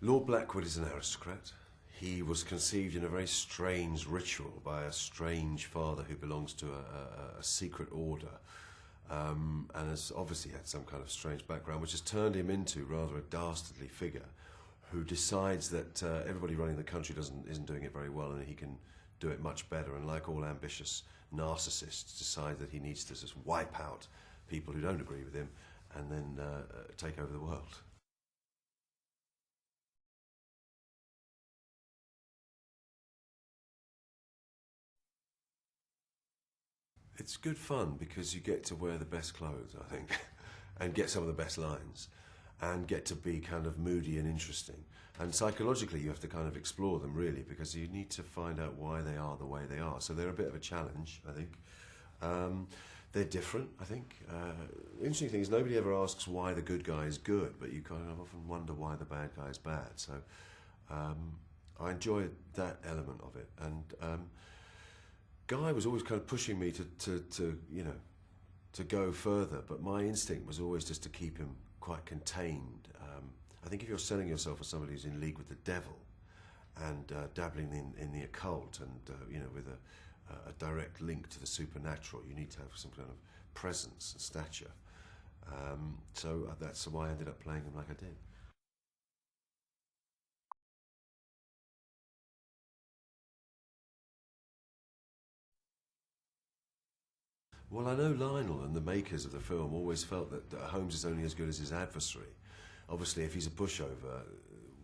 Lord Blackwood is an aristocrat. He was conceived in a very strange ritual by a strange father who belongs to a secret order, and has obviously had some kind of strange background, which has turned him into rather a dastardly figure who decides that everybody running the country isn't doing it very well, and he can do it much better. And like all ambitious narcissists, decides that he needs to just wipe out people who don't agree with him and then take over the world. It's good fun because you get to wear the best clothes, I think, and get some of the best lines, and get to be kind of moody and interesting. And psychologically, you have to kind of explore them, really, because you need to find out why they are the way they are. So they're a bit of a challenge, I think. They're different, I think. The interesting thing is nobody ever asks why the good guy is good, but you kind of often wonder why the bad guy is bad. So I enjoy that element of it. And Guy was always kind of pushing me to go further, but my instinct was always just to keep him quite contained. I think if you're selling yourself as somebody who's in league with the devil and dabbling in the occult and with a direct link to the supernatural, you need to have some kind of presence and stature. So that's why I ended up playing him like I did. Well, I know Lionel and the makers of the film always felt that Holmes is only as good as his adversary. Obviously, if he's a pushover,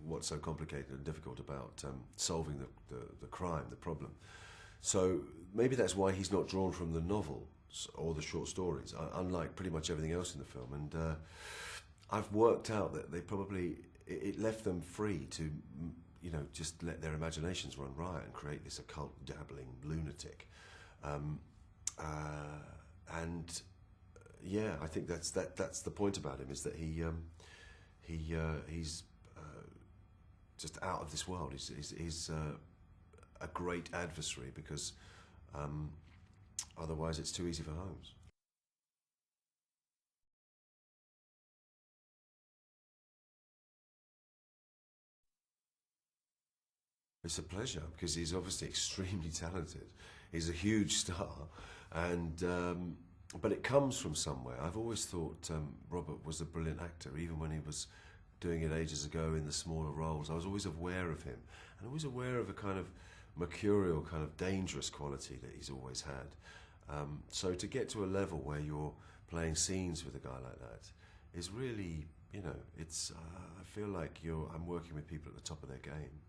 what's so complicated and difficult about solving the crime, the problem? So maybe that's why he's not drawn from the novel or the short stories, unlike pretty much everything else in the film. And I've worked out that it left them free to, just let their imaginations run riot and create this occult dabbling lunatic. Yeah, I think that's the point about him, is that he's just out of this world. He's a great adversary because otherwise it's too easy for Holmes. It's a pleasure because he's obviously extremely talented. He's a huge star, and but it comes from somewhere. I've always thought Robert was a brilliant actor, even when he was doing it ages ago in the smaller roles. I was always aware of him, and always aware of a kind of mercurial, kind of dangerous quality that he's always had. So to get to a level where you're playing scenes with a guy like that is really, it's. I feel like I'm working with people at the top of their game.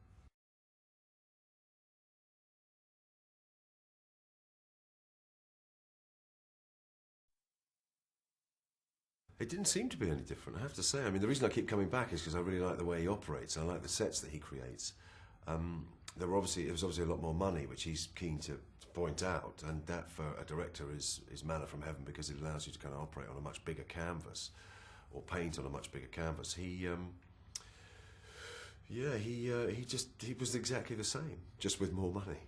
It didn't seem to be any different, I have to say. I mean, the reason I keep coming back is because I really like the way he operates. I like the sets that he creates. There was obviously a lot more money, which he's keen to point out, and that for a director is manna from heaven, because it allows you to kind of operate on a much bigger canvas, or paint on a much bigger canvas. He was exactly the same, just with more money.